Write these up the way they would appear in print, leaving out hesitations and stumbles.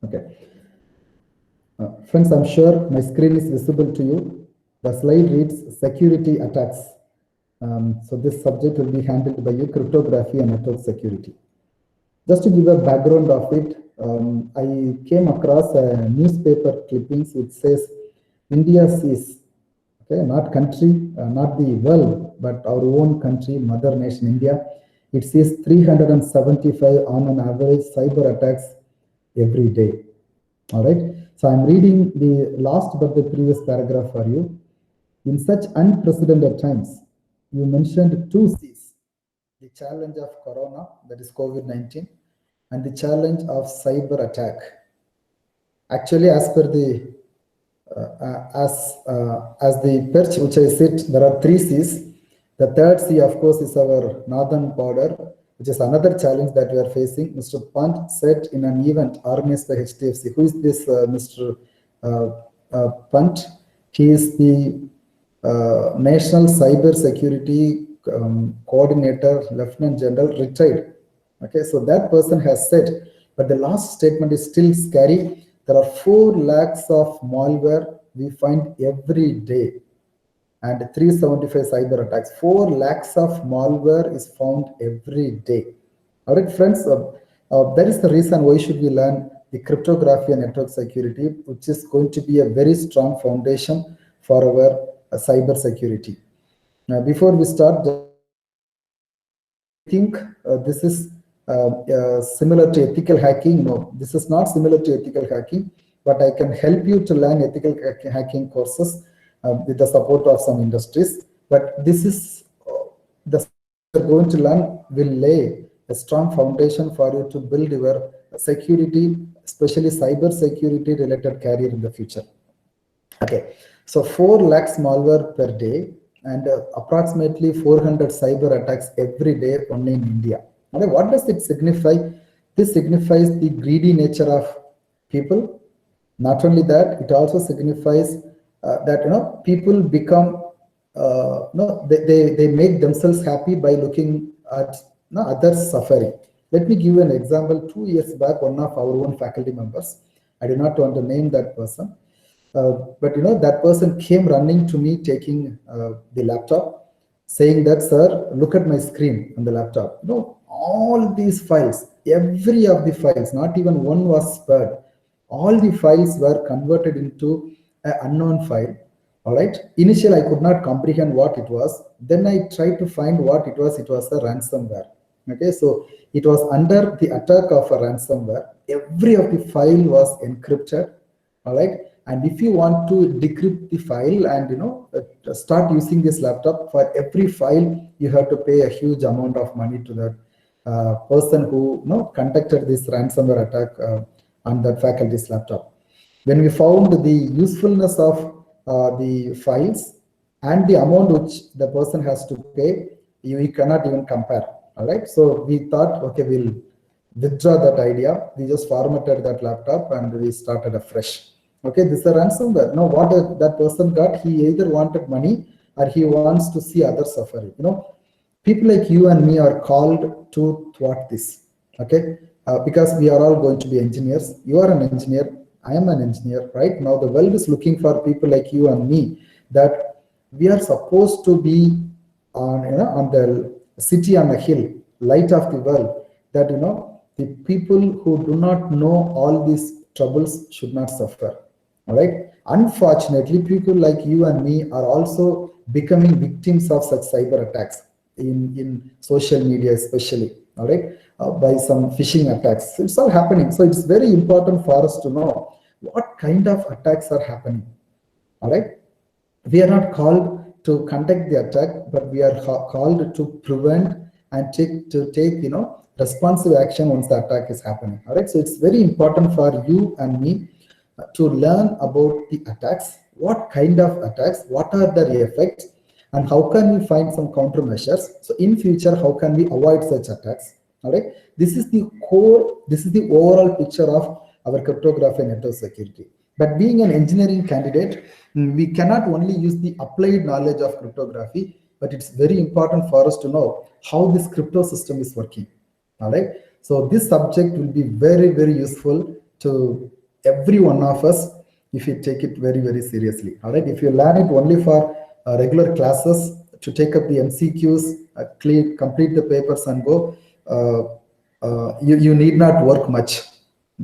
Okay. Friends, I'm sure my screen is visible to you. The slide reads security attacks. So this subject will be handled by you, cryptography and network security. Just to give a background of it, I came across a newspaper clippings which says India sees, okay, not country, not the world, but our own country, mother nation India. It sees 375 on an average cyber attacks every day. All right. So I'm reading the last but the previous paragraph for you. In such unprecedented times, you mentioned two C's: the challenge of corona, that is COVID-19, and the challenge of cyber attack. Actually, as per the as the perch which I sit, there are three C's. The third C, of course, is our northern border, which is another challenge that we are facing. Mr. Pant said in an event organized by HDFC. Who is this Mr. Pant? He is the National Cyber Security Coordinator, Lieutenant General, retired. Okay, so that person has said, but the last statement is still scary. There are 4 lakhs of malware we find every day, and 375 cyber attacks. 4 lakhs of malware is found every day. All right, friends, that is the reason why should we learn the cryptography and network security, which is going to be a very strong foundation for our cyber security. Now, before we start, I think this is similar to ethical hacking. No, this is not similar to ethical hacking, but I can help you to learn ethical hacking courses with the support of some industries. But this is the you're going to learn will lay a strong foundation for you to build your security, especially cyber security related career in the future. Okay, so 4 lakhs malware per day and approximately 400 cyber attacks every day only in India. Okay, what does it signify? This signifies the greedy nature of people. Not only that, it also signifies that people become they make themselves happy by looking at others suffering. Let me give you an example. 2 years back, one of our own faculty members, I do not want to name that person, but that person came running to me taking the laptop, saying that, sir, look at my screen on the laptop. All these files, every of the files, not even one was spared. All the files were converted into an unknown file. All right. Initially, I could not comprehend what it was. Then I tried to find what it was. It was a ransomware. Okay, so it was under the attack of a ransomware. Every of the file was encrypted. All right. And if you want to decrypt the file and start using this laptop, for every file you have to pay a huge amount of money to that person who conducted this ransomware attack on that faculty's laptop. When we found the usefulness of the files and the amount which the person has to pay, you cannot even compare. All right, so we thought, okay, we'll withdraw that idea. We just formatted that laptop and we started afresh. Okay, this is a ransomware. Now, what that person got, he either wanted money or he wants to see others suffering. People like you and me are called to thwart this. Okay, because we are all going to be engineers. You are an engineer. I am an engineer, right? Now the world is looking for people like you and me, that we are supposed to be on the city on a hill, light of the world, that the people who do not know all these troubles should not suffer. All right. Unfortunately, people like you and me are also becoming victims of such cyber attacks in social media, especially. All right, by some phishing attacks. It's all happening. So it's very important for us to know what kind of attacks are happening. All right, we are not called to conduct the attack, but we are called to prevent and take responsive action once the attack is happening. All right, so it's very important for you and me to learn about the attacks, what kind of attacks, what are their effects, and how can we find some countermeasures. So in future, how can we avoid such attacks? All right, this is the core, this is the overall picture of our cryptography and network security. But being an engineering candidate, we cannot only use the applied knowledge of cryptography, but it's very important for us to know how this crypto system is working. All right, so this subject will be very, very useful to every one of us if you take it very, very seriously. All right. If you learn it only for regular classes to take up the MCQs, complete the papers and go, you need not work much.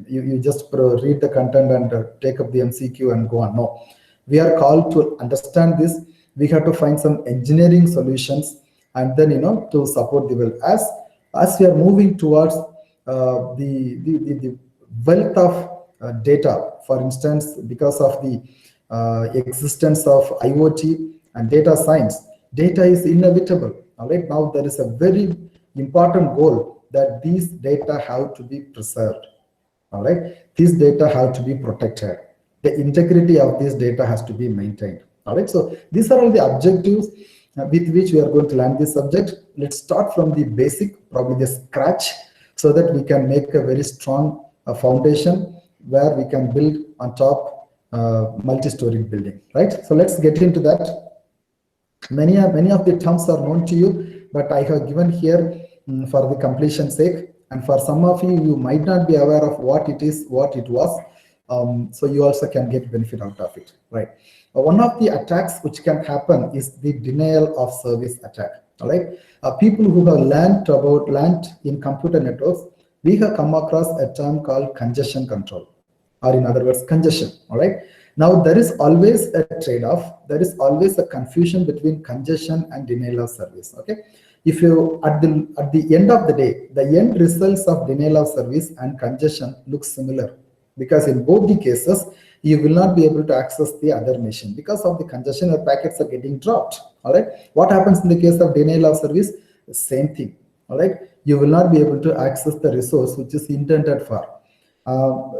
You just read the content and take up the MCQ and go on. No, we are called to understand this. We have to find some engineering solutions and then to support the world as we are moving towards the wealth of data. For instance, because of the existence of IoT and data science, data is inevitable. All right, now there is a very important goal that these data have to be preserved. All right, these data have to be protected. The integrity of this data has to be maintained. All right, so these are all the objectives with which we are going to learn this subject. Let's start from the basic, probably the scratch, so that we can make a very strong foundation where we can build on top multi-story building, right? So let's get into that. Many of the terms are known to you, but I have given here for the completion sake. And for some of you, you might not be aware of what it is, what it was. So you also can get benefit out of it, right? One of the attacks which can happen is the denial of service attack. All right, people who have learned in computer networks, we have come across a term called congestion control, or in other words, congestion. All right. Now there is always a trade-off. There is always a confusion between congestion and denial of service. Okay. If you at the end of the day, the end results of denial of service and congestion look similar, because in both the cases you will not be able to access the other machine because of the congestion. Your packets are getting dropped. All right. What happens in the case of denial of service? The same thing. All right. You will not be able to access the resource which is intended for.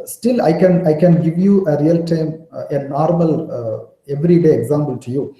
Still, I can give you a real time, a normal everyday example to you.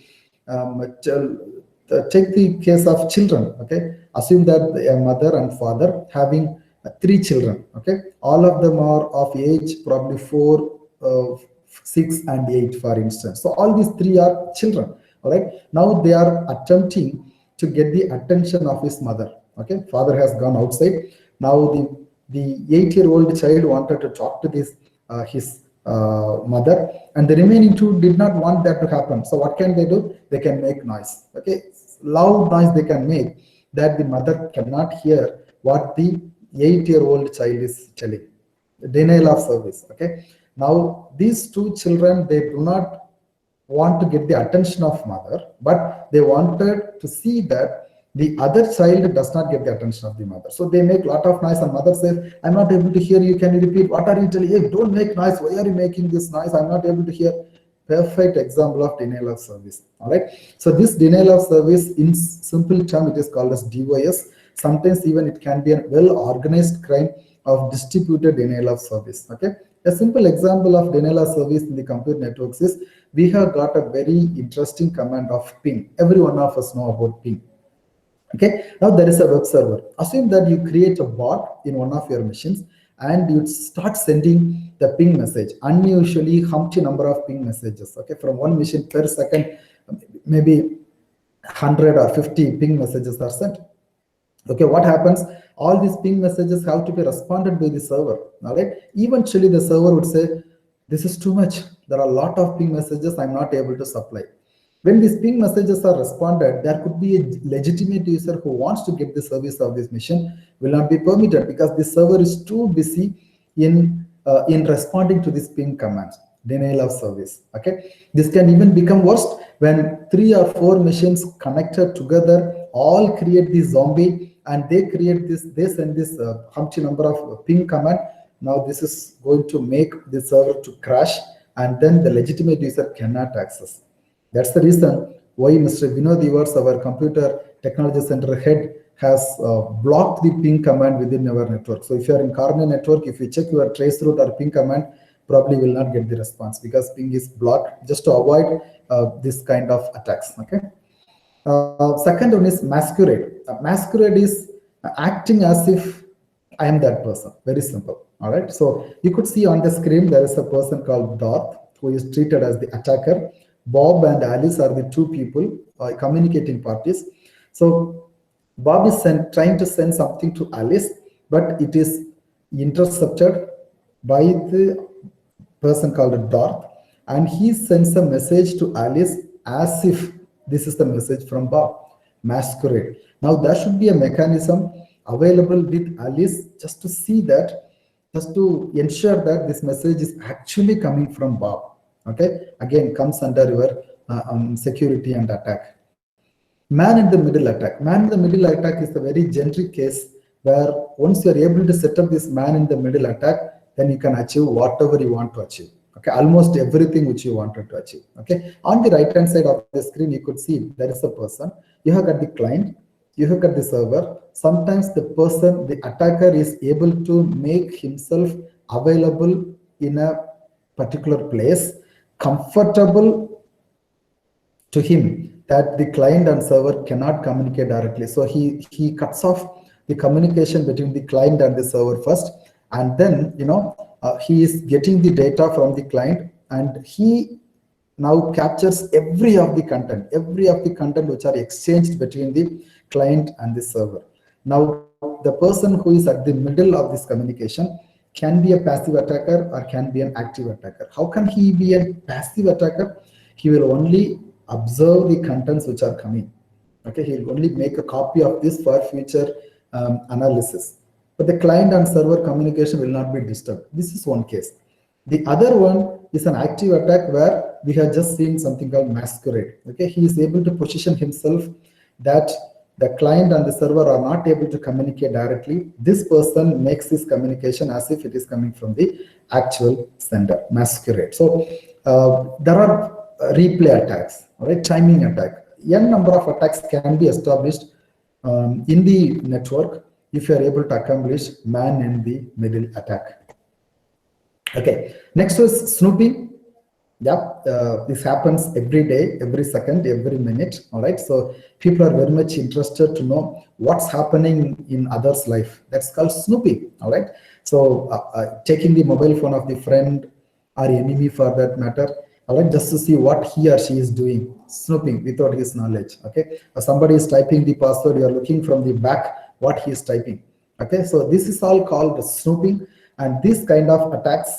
Take the case of children. Okay, assume that a mother and father having 3 children. Okay, all of them are of age probably 4, 6, and 8, for instance. So all these 3 are children. All right, now they are attempting to get the attention of his mother. Okay, father has gone outside. Now the 8-year-old child wanted to talk to his mother, and the remaining 2 did not want that to happen. So what can they do? They can make noise. Okay, loud noise they can make that the mother cannot hear what the 8-year-old child is telling. Denial of service. Okay, now these 2 children, they do not want to get the attention of mother, but they wanted to see that the other child does not get the attention of the mother. So they make a lot of noise, and mother says, I'm not able to hear you. Can you repeat? What are you telling? Hey, don't make noise. Why are you making this noise? I'm not able to hear. Perfect example of denial of service. All right. So this denial of service, in simple term, it is called as DOS. Sometimes even it can be a well-organized crime of distributed denial of service. Okay. A simple example of denial of service in the computer networks is we have got a very interesting command of ping. Every one of us know about ping. Okay, now there is a web server. Assume that you create a bot in one of your machines and you start sending the ping message, unusually humpty number of ping messages. Okay, from one machine per second, maybe 100 or 50 ping messages are sent. Okay, what happens? All these ping messages have to be responded by the server. All right, eventually the server would say, this is too much. There are a lot of ping messages I'm not able to supply. When these ping messages are responded, there could be a legitimate user who wants to get the service of this machine will not be permitted because the server is too busy in responding to this ping commands. Denial of service. Okay, this can even become worse when 3 or 4 machines connected together all create this zombie, and they send this humpty number of ping command. Now this is going to make the server to crash, and then the legitimate user cannot access. That's the reason why Mr. Vinod Ivars, our computer technology center head, has blocked the ping command within our network. So if you are in Corner network, if you check your traceroute or ping command, probably will not get the response because ping is blocked, just to avoid this kind of attacks. Okay. Second one is masquerade. Masquerade is acting as if I am that person. Very simple. All right. So you could see on the screen there is a person called Darth who is treated as the attacker. Bob and Alice are the 2 people communicating parties. So Bob is trying to send something to Alice, but it is intercepted. by the person called Darth, and he sends a message to Alice as if this is the message from Bob. Masquerade. Now there should be a mechanism available with Alice just to see that, just to ensure that this message is actually coming from Bob. Okay, again comes under your security and attack. Man in the middle attack. Man in the middle attack is a very generic case where once you are able to set up this man in the middle attack, then you can achieve whatever you want to achieve. Okay, almost everything which you wanted to achieve. Okay, on the right hand side of the screen, you could see there is a person. You have got the client, you have got the server. Sometimes the person, the attacker, is able to make himself available in a particular place, comfortable to him, that the client and server cannot communicate directly. So he cuts off the communication between the client and the server first, and then he is getting the data from the client, and he now captures every of the content which are exchanged between the client and the server. Now the person who is at the middle of this communication can be a passive attacker or can be an active attacker. How can he be a passive attacker? He will only observe the contents which are coming. Okay, he'll only make a copy of this for future analysis. But the client and server communication will not be disturbed. This is one case. The other one is an active attack where we have just seen something called masquerade. Okay, he is able to position himself that the client and the server are not able to communicate directly. This person makes this communication as if it is coming from the actual sender, masquerade. So there are replay attacks, right? Timing attack. N number of attacks can be established in the network if you are able to accomplish man in the middle attack. Okay, next is snooping. Yeah, this happens every day, every second, every minute. All right, so people are very much interested to know what's happening in others' life. That's called snooping. All right, so taking the mobile phone of the friend or enemy for that matter, all right, just to see what he or she is doing, snooping without his knowledge. Okay, somebody is typing the password, you are looking from the back what he is typing. Okay, so this is all called snooping, and this kind of attacks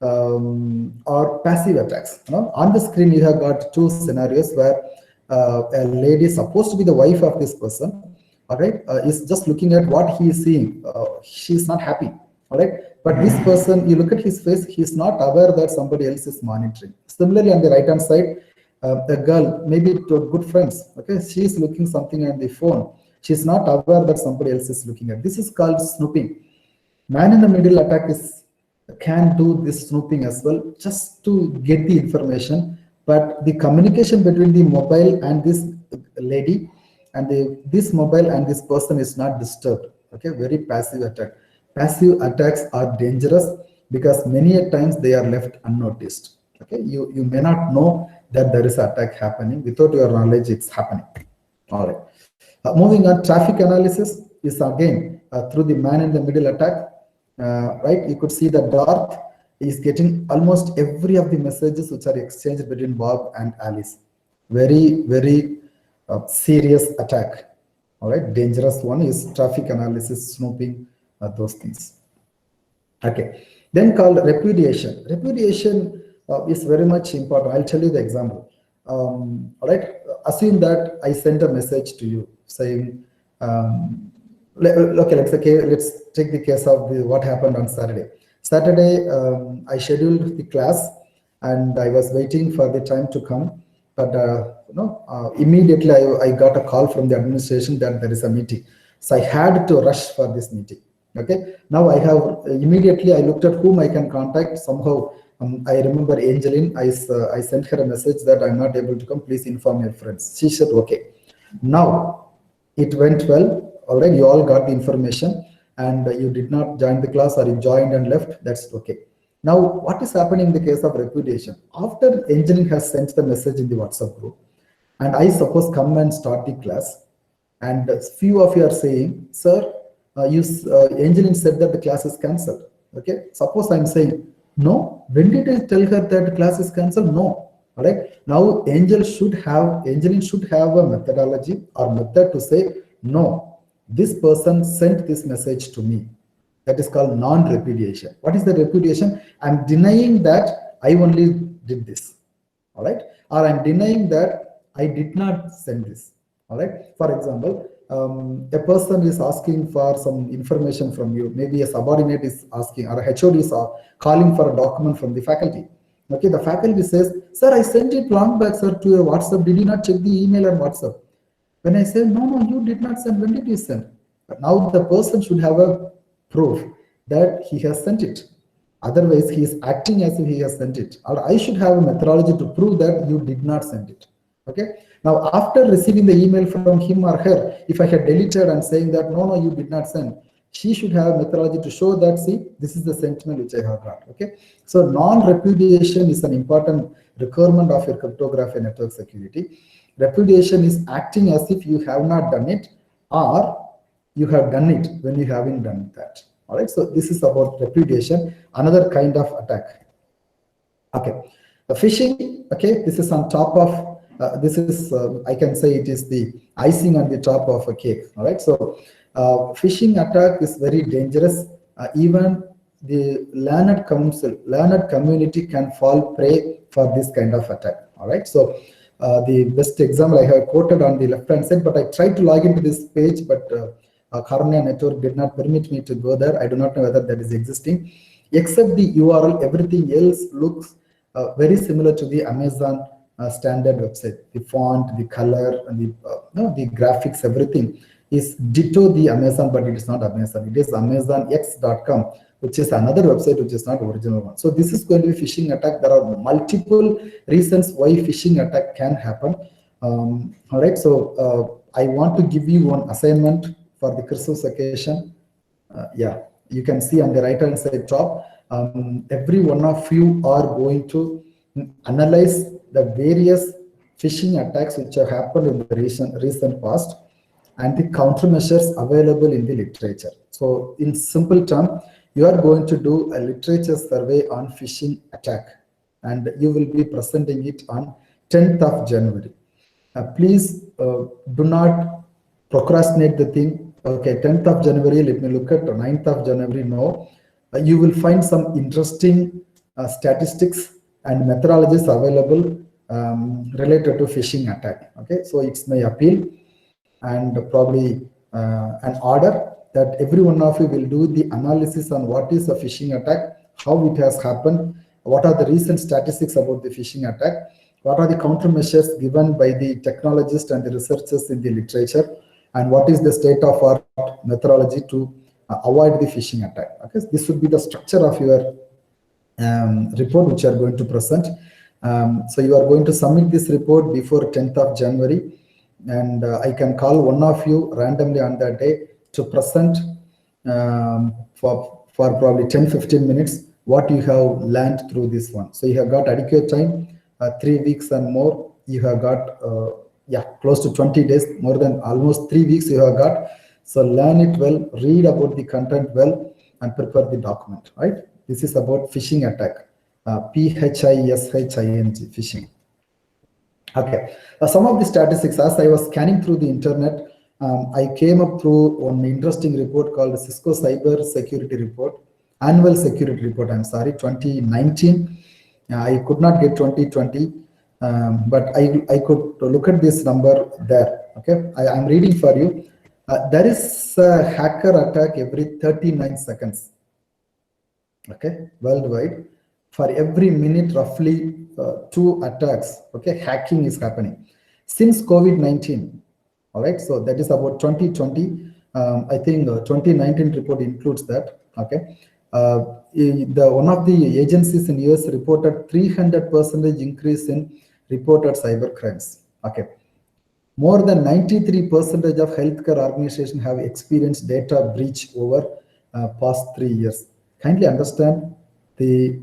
or passive attacks. On the screen you have got two scenarios where a lady supposed to be the wife of this person, all right, is just looking at what he is seeing. She is not happy, all right, but this person, you look at his face, he is not aware that somebody else is monitoring. Similarly, on the right hand side, a girl, maybe to good friends, okay, she is looking something on the phone. She is not aware that somebody else is looking at. This is called snooping. Man in the middle attack can do this snooping as well, just to get the information, but the communication between the mobile and this lady and this mobile and this person is not disturbed. Okay, very passive attack. Passive attacks are dangerous because many a times they are left unnoticed. Okay, you may not know that there is an attack happening. Without your knowledge, it's happening. All right, moving on, traffic analysis is again through the man in the middle attack. Right, you could see that Darth is getting almost every of the messages which are exchanged between Bob and Alice. Very, very serious attack. All right, dangerous one is traffic analysis, snooping, those things. Okay, then called repudiation. Repudiation is very much important. I'll tell you the example. All right, assume that I sent a message to you saying, okay, let's take the case of what happened on Saturday. Saturday, I scheduled the class and I was waiting for the time to come, but immediately I got a call from the administration that there is a meeting. So I had to rush for this meeting. Okay, now I have immediately I looked at whom I can contact. Somehow I remember Angeline. I sent her a message that I'm not able to come. Please inform your friends. She said okay. Now it went well. All right, you all got the information and you did not join the class or you joined and left. That's okay. Now what is happening in the case of repudiation? After Angeline has sent the message in the WhatsApp group and I suppose come and start the class, and few of you are saying, sir, Angeline said that the class is cancelled. Okay, suppose I'm saying, no, when did I tell her that class is cancelled? No. All right, now Angeline should have a methodology or method to say, no, this person sent this message to me. That is called non-repudiation. What is the repudiation? I'm denying that I only did this, all right? Or I'm denying that I did not send this, all right? For example, a person is asking for some information from you. Maybe a subordinate is asking, or a HOD is calling for a document from the faculty. Okay, the faculty says, sir, I sent it long back, sir, to your WhatsApp. Did you not check the email on WhatsApp? When I say, no, you did not send, when did you send? But now the person should have a proof that he has sent it. Otherwise, he is acting as if he has sent it. Or I should have a methodology to prove that you did not send it. Okay. Now, after receiving the email from him or her, if I had deleted and saying that, no, you did not send, she should have a methodology to show that, see, this is the sentinel which I have got. Okay. So non-repudiation is an important requirement of your cryptography network security. Repudiation is acting as if you have not done it, or you have done it when you haven't done that. All right. So this is about repudiation, another kind of attack. Okay. The phishing. Okay. This is on top of. This is, I can say, it is the icing on the top of a cake. All right. So phishing attack is very dangerous. Even the learned community can fall prey for this kind of attack. All right. So the best example I have quoted on the left hand side, but I tried to log into this page, but Karunya network did not permit me to go there. I do not know whether that is existing. Except the URL, everything else looks very similar to the Amazon standard website. The font, the color, and the graphics, everything is ditto the Amazon, but it is not Amazon. It is AmazonX.com, which is another website which is not original one. So this is going to be phishing attack. There are multiple reasons why phishing attack can happen. All right. So I want to give you one assignment for the Christmas occasion. Yeah, you can see on the right hand side top. Every one of you are going to analyze the various phishing attacks which have happened in the recent past and the countermeasures available in the literature. So in simple term, you are going to do a literature survey on phishing attack, and you will be presenting it on 10th of January. Please do not procrastinate the thing. Okay, 10th of January, let me look at 9th of January. No, you will find some interesting statistics and methodologies available related to phishing attack. Okay, so it's my appeal and probably an order that every one of you will do the analysis on what is a phishing attack, how it has happened, what are the recent statistics about the phishing attack, what are the countermeasures given by the technologists and the researchers in the literature, and what is the state of art methodology to avoid the phishing attack. Okay, this would be the structure of your report which you are going to present. So you are going to submit this report before 10th of January, and I can call one of you randomly on that day to present for probably 10-15 minutes what you have learned through this one. So you have got adequate time, 3 weeks and more. You have got close to 20 days, more than almost 3 weeks you have got. So learn it well, read about the content well, and prepare the document, right? This is about phishing attack, PHISHING, phishing. Okay, some of the statistics, as I was scanning through the internet, I came up through one interesting report called Cisco Cyber Security Report, Annual Security Report, 2019. I could not get 2020, but I could look at this number there. Okay, I'm reading for you. There is a hacker attack every 39 seconds. Okay, worldwide. For every minute, roughly 2 attacks. Okay, hacking is happening since COVID-19. All right, so that is about 2020. I think 2019 report includes that. Okay, one of the agencies in US reported 300% increase in reported cyber crimes. Okay, more than 93% of healthcare organizations have experienced data breach over past 3 years. Kindly understand the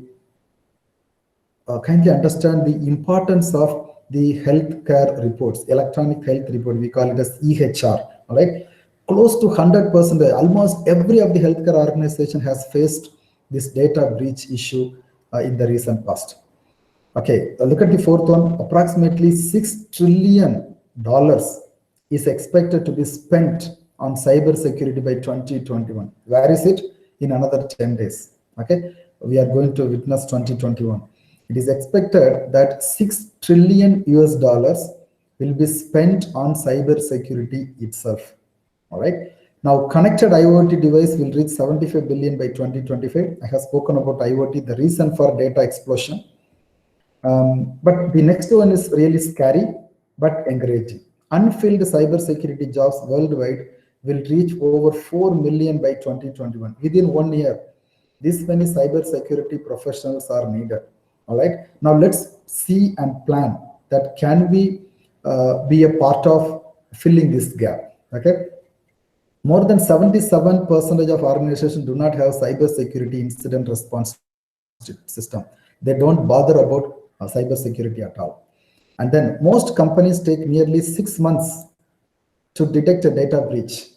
importance of the healthcare reports, electronic health report. We call it as EHR. All right, close to 100%. Almost every of the healthcare organization has faced this data breach issue in the recent past. Okay, look at the fourth one. Approximately $6 trillion is expected to be spent on cyber security by 2021. Where is it? in another 10 days. Okay, we are going to witness 2021. It is expected that $6 trillion will be spent on cyber security itself. All right. Now, connected IoT device will reach 75 billion by 2025. I have spoken about IoT, the reason for data explosion. But the next one is really scary but encouraging. Unfilled cybersecurity jobs worldwide will reach over 4 million by 2021. Within 1 year, this many cybersecurity professionals are needed. All right. Now let's see and plan that can we be a part of filling this gap. Okay. More than 77% of organizations do not have cybersecurity incident response system. They don't bother about cybersecurity at all. And then most companies take nearly 6 months to detect a data breach,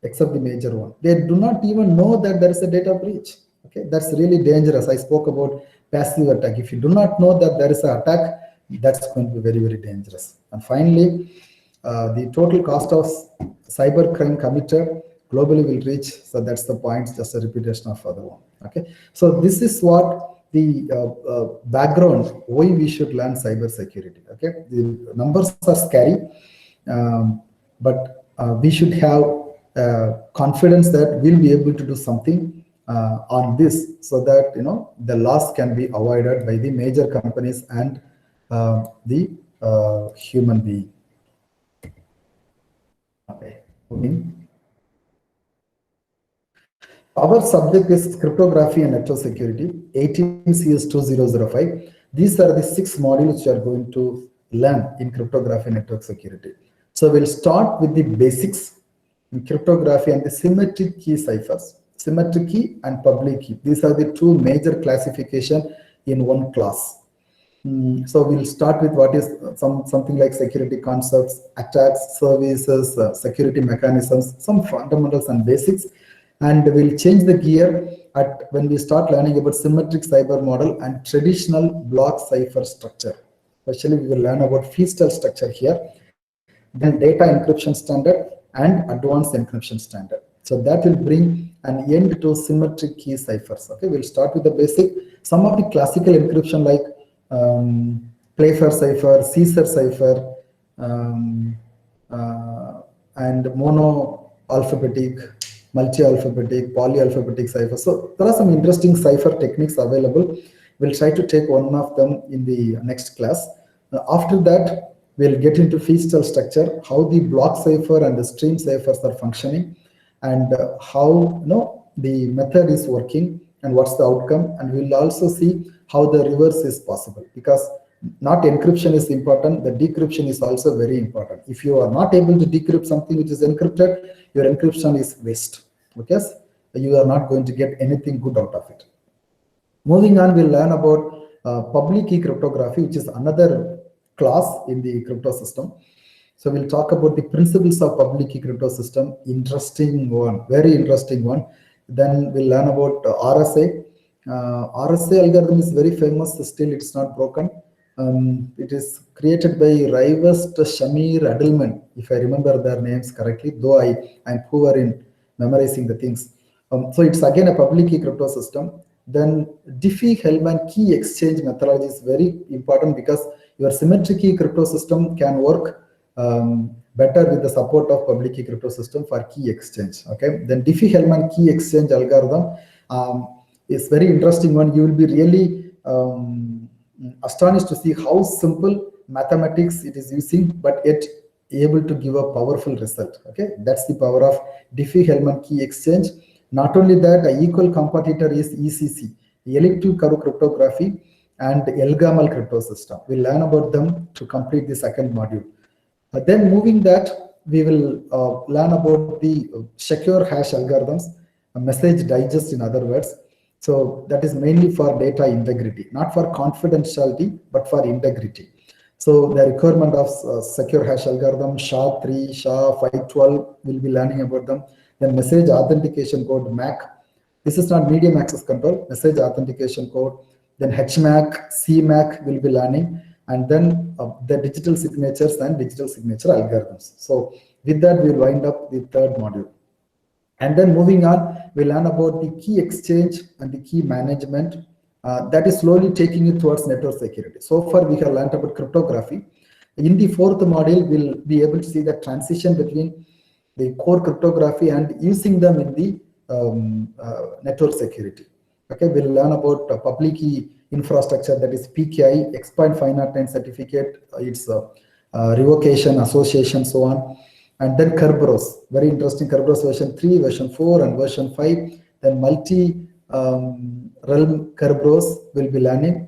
except the major one. They do not even know that there is a data breach. Okay, that's really dangerous. I spoke about passive attack. If you do not know that there is an attack, that's going to be very, very dangerous. And finally, the total cost of cyber crime committed globally will reach, so that's the point, just a repetition of other one. Okay, so this is what the background why we should learn cyber security. Okay, the numbers are scary, but we should have confidence that we'll be able to do something on this, so that the loss can be avoided by the major companies and the human being. Okay. Our subject is cryptography and network security, 18 CS 2005. These are the 6 modules you are going to learn in cryptography and network security. So we'll start with the basics in cryptography and the symmetric key ciphers. Symmetric key and public key. These are the 2 major classifications in one class. So we'll start with what is something like security concepts, attacks, services, security mechanisms, some fundamentals and basics. And we'll change the gear at when we start learning about symmetric cyber model and traditional block cipher structure. Especially we will learn about Feastel structure here, then data encryption standard and advanced encryption standard. So that will bring an end to symmetric key ciphers. Okay, we'll start with the basic. Some of the classical encryption like Playfair cipher, Caesar cipher, and mono-alphabetic, multi-alphabetic, polyalphabetic cipher. So there are some interesting cipher techniques available. We'll try to take one of them in the next class. After that, we'll get into Feastel structure, how the block cipher and the stream ciphers are functioning, and how the method is working and what's the outcome. And we'll also see how the reverse is possible, because not encryption is important, the decryption is also very important. If you are not able to decrypt something which is encrypted, your encryption is waste. Okay, you are not going to get anything good out of it. Moving on, we'll learn about public key cryptography, which is another class in the crypto system. So we'll talk about the principles of public key crypto system. Interesting one, very interesting one. Then we'll learn about RSA. RSA algorithm is very famous, still it's not broken. It is created by Rivest, Shamir, Adelman, if I remember their names correctly, though I'm poor in memorizing the things. So it's again a public key crypto system. Then Diffie-Hellman key exchange methodology is very important, because your symmetric key crypto system can work better with the support of public key crypto system for key exchange. Okay, then Diffie-Hellman key exchange algorithm is very interesting one. You will be really astonished to see how simple mathematics it is using, but yet able to give a powerful result. Okay, that's the power of Diffie-Hellman key exchange. Not only that, the equal competitor is ECC, elliptic curve cryptography, and Elgamal crypto system. We'll learn about them to complete the second module. Then moving that, we will learn about the secure hash algorithms, a message digest in other words. So that is mainly for data integrity, not for confidentiality, but for integrity. So the requirement of secure hash algorithm, SHA-3, SHA-512, we'll be learning about them. Then message authentication code, MAC. This is not medium access control, message authentication code. Then HMAC, CMAC we'll be learning. And then the digital signatures and digital signature algorithms. So with that, we'll wind up the third module. And then moving on, we learn about the key exchange and the key management. That is slowly taking you towards network security. So far, we have learned about cryptography. In the fourth module, we'll be able to see the transition between the core cryptography and using them in the network security. Okay, we'll learn about public key infrastructure, that is PKI, X.509 certificate, its revocation, association, so on. And then Kerberos, very interesting, Kerberos version 3, version 4, and version 5. Then multi-realm Kerberos will be learning.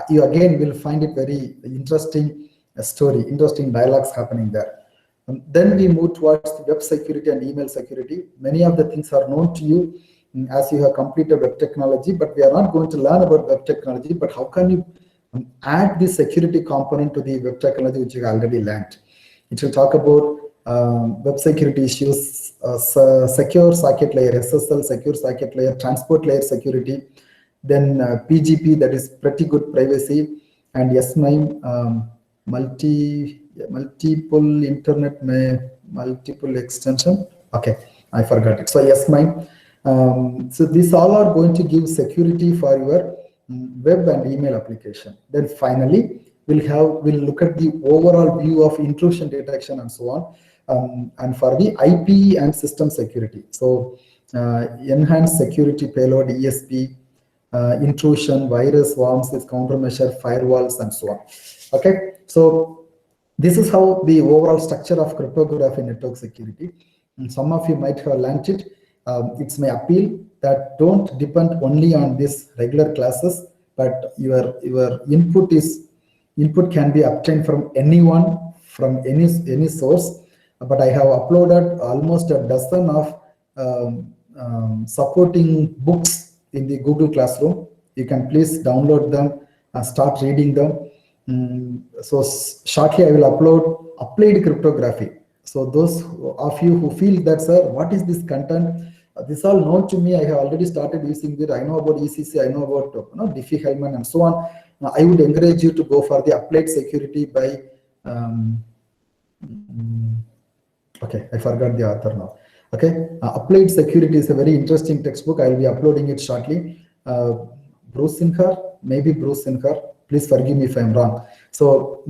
You again will find it very interesting story, interesting dialogues happening there. Then we move towards web security and email security. Many of the things are known to you as you have completed web technology, but we are not going to learn about web technology, but how can you add the security component to the web technology which you have already learned. It will talk about web security issues, secure socket layer, SSL, secure socket layer, transport layer security, then PGP, that is pretty good privacy, and S9, multiple internet, multiple extension. Okay, I forgot it. So S9. So these all are going to give security for your web and email application. Then finally, we'll look at the overall view of intrusion detection and so on. And for the IP and system security. So enhanced security payload, ESP, intrusion, virus, worms, its countermeasure, firewalls, and so on. Okay, so this is how the overall structure of cryptography network security. And some of you might have learned it. It's my appeal that don't depend only on these regular classes, but your input can be obtained from anyone, from any source. But I have uploaded almost a dozen of supporting books in the Google Classroom. You can please download them and start reading them. So shortly I will upload applied cryptography. So those of you who feel that, sir, what is this content? This all known to me. I have already started using it. I know about ECC. I know about Diffie-Hellman and so on. Now, I would encourage you to go for the applied security by. Okay, I forgot the author now. Okay, applied security is a very interesting textbook. I will be uploading it shortly. Bruce Singhar, maybe Bruce Singhar. Please forgive me if I'm wrong. So,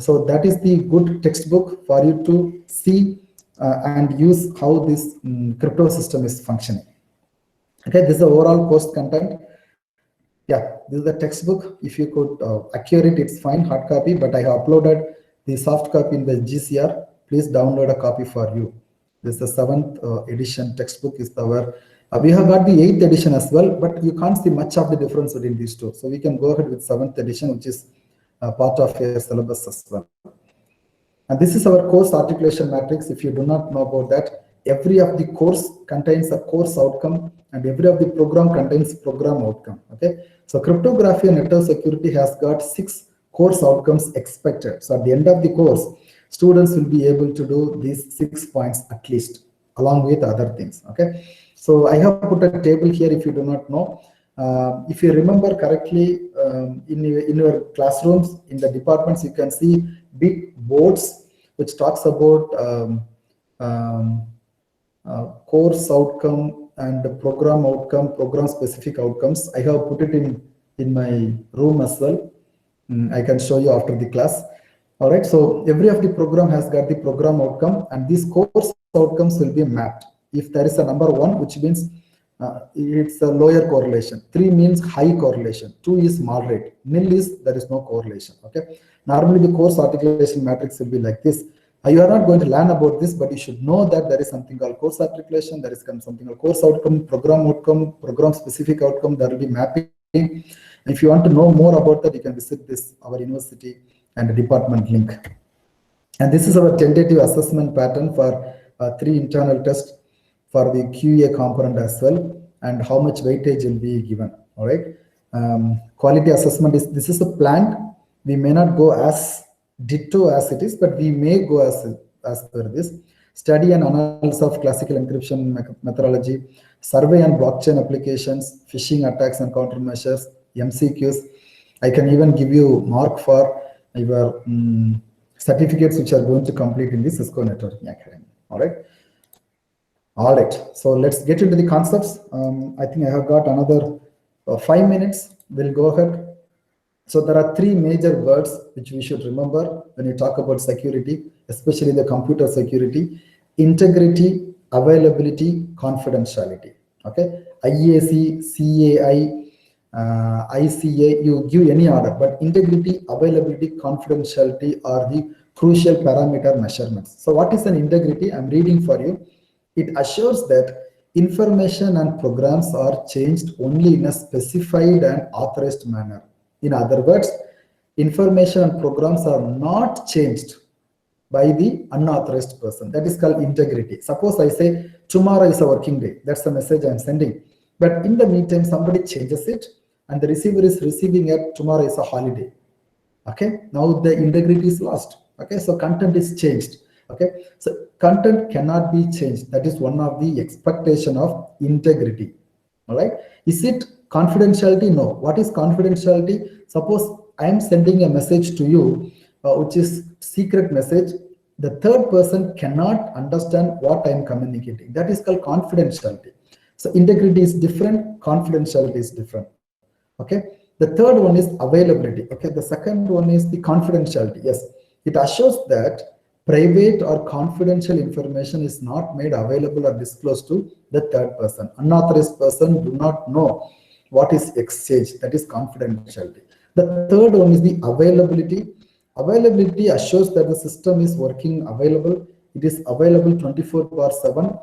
so that is the good textbook for you to see and use how this crypto system is functioning. Okay, this is the overall course content. Yeah, this is the textbook. If you could acquire it, it's fine, hard copy, but I have uploaded the soft copy in the GCR. Please download a copy for you. This is the 7th edition textbook is our. We have got the 8th edition as well, but you can't see much of the difference between these two. So we can go ahead with 7th edition, which is part of your syllabus as well. And this is our course articulation matrix. If you do not know about that, every of the course contains a course outcome, and every of the program contains program outcome. Okay, so cryptography and network security has got 6 course outcomes expected. So at the end of the course, students will be able to do these 6 points at least, along with other things. Okay, so I have put a table here if you do not know. If you remember correctly, in your classrooms, in the departments, you can see big boards which talks about course outcome and program outcome, program specific outcomes. I have put it in my room as well. I can show you after the class. All right, so every of the program has got the program outcome, and these course outcomes will be mapped. If there is a number 1, which means it's a lower correlation. 3 means high correlation. 2 is moderate. Nil is there is no correlation. Okay. Normally the course articulation matrix will be like this. You are not going to learn about this, but you should know that there is something called course articulation. There is something called course outcome, program specific outcome. There will be mapping. If you want to know more about that, you can visit our university and the department link. And this is our tentative assessment pattern for 3 internal tests for the QA component as well, and how much weightage will be given. All right. Quality assessment is, this is a plan. We may not go as ditto as it is, but we may go as per this. Study and analysis of classical encryption methodology, survey and blockchain applications, phishing attacks and countermeasures, MCQs. I can even give you mark for your certificates which are going to complete in the Cisco Networking Academy. All right. All right, so let's get into the concepts. I think I have got another 5 minutes. We'll go ahead. So there are three major words which we should remember when we talk about security, especially the computer security: integrity, availability, confidentiality. Okay, IAC, CAI, ICA, you give any order, but integrity, availability, confidentiality are the crucial parameter measurements. So what is an integrity? I'm reading for you. It assures that information and programs are changed only in a specified and authorized manner. In other words, information and programs are not changed by the unauthorized person. That is called integrity. Suppose I say tomorrow is a working day. That's the message I'm sending. But in the meantime, somebody changes it and the receiver is receiving it tomorrow is a holiday. Okay, now the integrity is lost. Okay, so content is changed. Okay, so content cannot be changed. That is one of the expectation of integrity. All right, is it confidentiality? No. What is confidentiality? Suppose I am sending a message to you which is secret message. The third person cannot understand what I am communicating. That is called confidentiality. So integrity is different, confidentiality is different. Okay, the third one is availability. Okay, the second one is the confidentiality. Yes, it assures that private or confidential information is not made available or disclosed to the third person. Unauthorized person do not know what is exchanged. That is confidentiality. The third one is the availability. Availability assures that the system is working available. It is available 24/7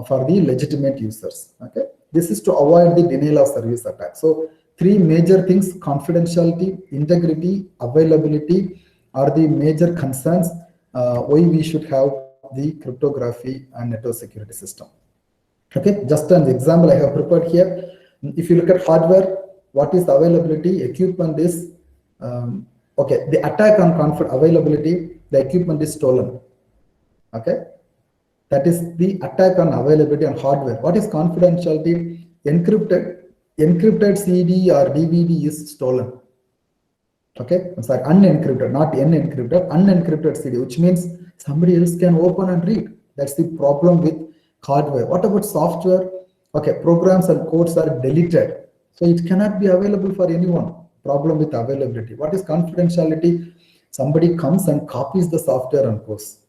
for the legitimate users. Okay, this is to avoid the denial of service attack. So three major things: confidentiality, integrity, availability are the major concerns why we should have the cryptography and network security system. Okay, just an example I have prepared here. If you look at hardware, what is availability? Equipment is okay. The attack on availability, the equipment is stolen. Okay, that is the attack on availability on hardware. What is confidentiality? Encrypted CD or DVD is stolen. Okay, I'm sorry, unencrypted, not encrypted, unencrypted CD, which means somebody else can open and read. That's the problem with hardware. What about software? Okay, programs and codes are deleted, so it cannot be available for anyone. Problem with availability. What is confidentiality? Somebody comes and copies the software and goes.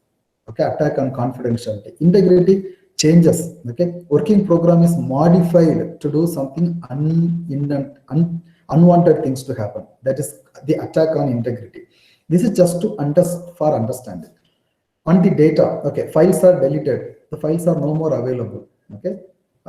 Okay, attack on confidentiality. Integrity changes. Okay, working program is modified to do something unwanted things to happen. That is the attack on integrity. This is just to for understanding. On the data, okay, files are deleted. The files are no more available. Okay,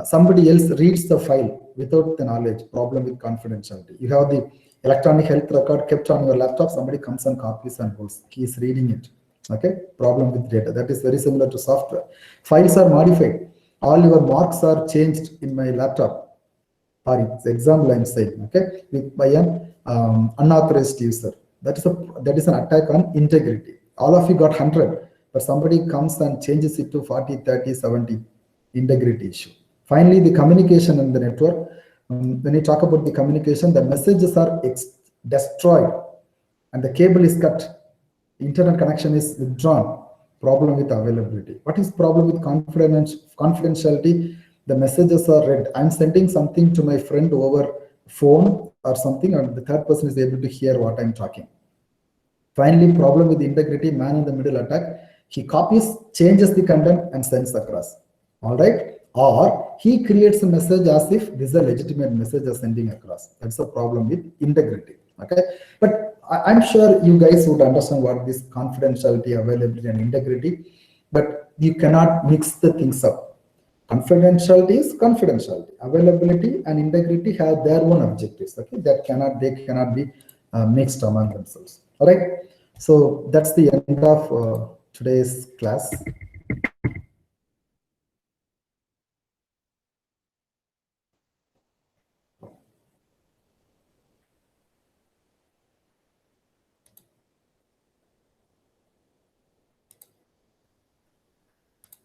somebody else reads the file without the knowledge. Problem with confidentiality. You have the electronic health record kept on your laptop. Somebody comes and copies and goes. He is reading it. Okay, problem with data. That is very similar to software. Files are modified. All your marks are changed in my laptop. Or it's example I'm saying. Okay, by an unauthorized user. That is an attack on integrity. All of you got 100, but somebody comes and changes it to 40, 30, 70. Integrity issue. Finally, the communication in the network. When you talk about the communication, the messages are destroyed and the cable is cut. Internet connection is withdrawn. Problem with availability. What is problem with confidentiality? The messages are read. I'm sending something to my friend over phone or something, and the third person is able to hear what I'm talking. Finally, problem with integrity, man in the middle attack. He copies, changes the content and sends across. All right. Or he creates a message as if this is a legitimate message of sending across. That's a problem with integrity. Okay. But I'm sure you guys would understand what this confidentiality, availability, and integrity, but you cannot mix the things up. Confidentiality is confidentiality. Availability and integrity have their own objectives. Okay, they cannot be mixed among themselves. All right. So that's the end of today's class.